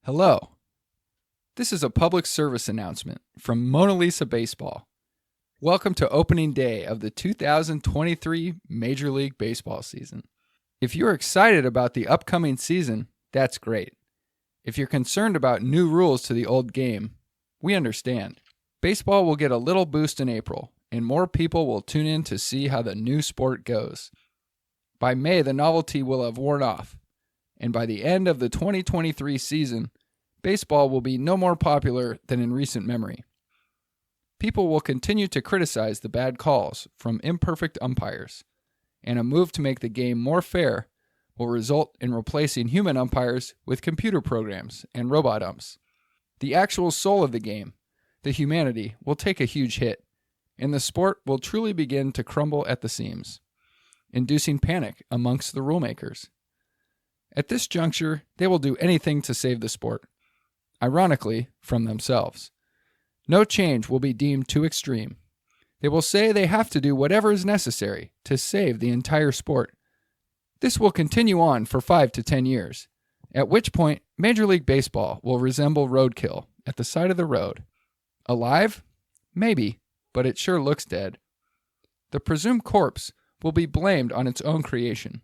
Hello. This is a public service announcement from Mona Lisa Baseball. Welcome to opening day of the 2023 Major League Baseball season. If you're excited about the upcoming season, that's great. If you're concerned about new rules to the old game, we understand. Baseball will get a little boost in April, and more people will tune in to see how the new sport goes. By May, the novelty will have worn off, and by the end of the 2023 season, baseball will be no more popular than in recent memory. People will continue to criticize the bad calls from imperfect umpires, and a move to make the game more fair will result in replacing human umpires with computer programs and robot umps. The actual soul of the game, the humanity, will take a huge hit, and the sport will truly begin to crumble at the seams, inducing panic amongst the rulemakers. At this juncture, they will do anything to save the sport, ironically, from themselves. No change will be deemed too extreme. They will say they have to do whatever is necessary to save the entire sport. This will continue on for 5 to 10 years, at which point Major League Baseball will resemble roadkill at the side of the road. Alive? Maybe, but it sure looks dead. The presumed corpse will be blamed on its own creation.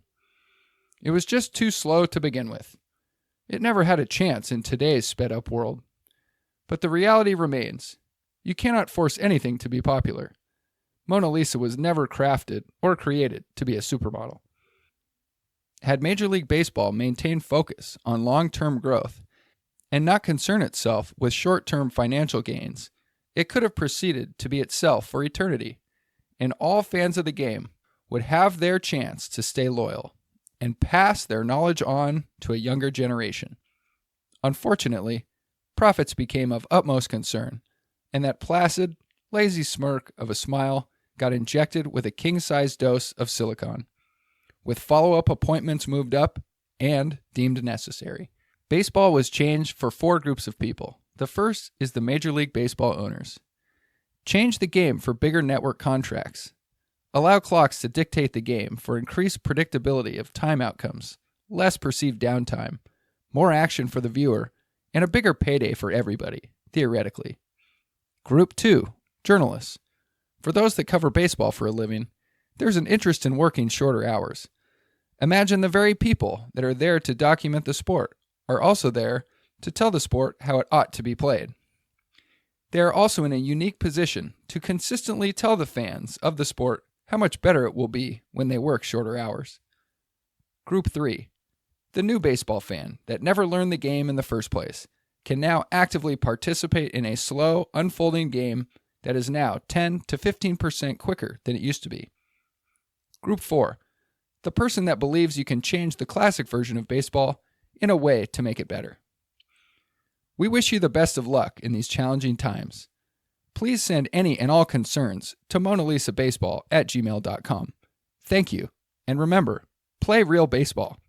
It was just too slow to begin with. It never had a chance in today's sped-up world. But the reality remains. You cannot force anything to be popular. Mona Lisa was never crafted or created to be a supermodel. Had Major League Baseball maintained focus on long-term growth and not concern itself with short-term financial gains, it could have proceeded to be itself for eternity, and all fans of the game would have their chance to stay loyal and pass their knowledge on to a younger generation. Unfortunately, profits became of utmost concern, and that placid, lazy smirk of a smile got injected with a king-size dose of silicon, with follow-up appointments moved up and deemed necessary. Baseball was changed for 4 groups of people. The first is the Major League Baseball owners. Change the game for bigger network contracts. Allow clocks to dictate the game for increased predictability of time outcomes, less perceived downtime, more action for the viewer, and a bigger payday for everybody, theoretically. Group 2, journalists. For those that cover baseball for a living, there's an interest in working shorter hours. Imagine the very people that are there to document the sport are also there to tell the sport how it ought to be played. They are also in a unique position to consistently tell the fans of the sport how much better it will be when they work shorter hours. Group 3. The new baseball fan that never learned the game in the first place can now actively participate in a slow, unfolding game that is now 10 to 15% quicker than it used to be. Group 4. The person that believes you can change the classic version of baseball in a way to make it better. We wish you the best of luck in these challenging times. Please send any and all concerns to monalisabaseball@gmail.com. Thank you, and remember, play real baseball.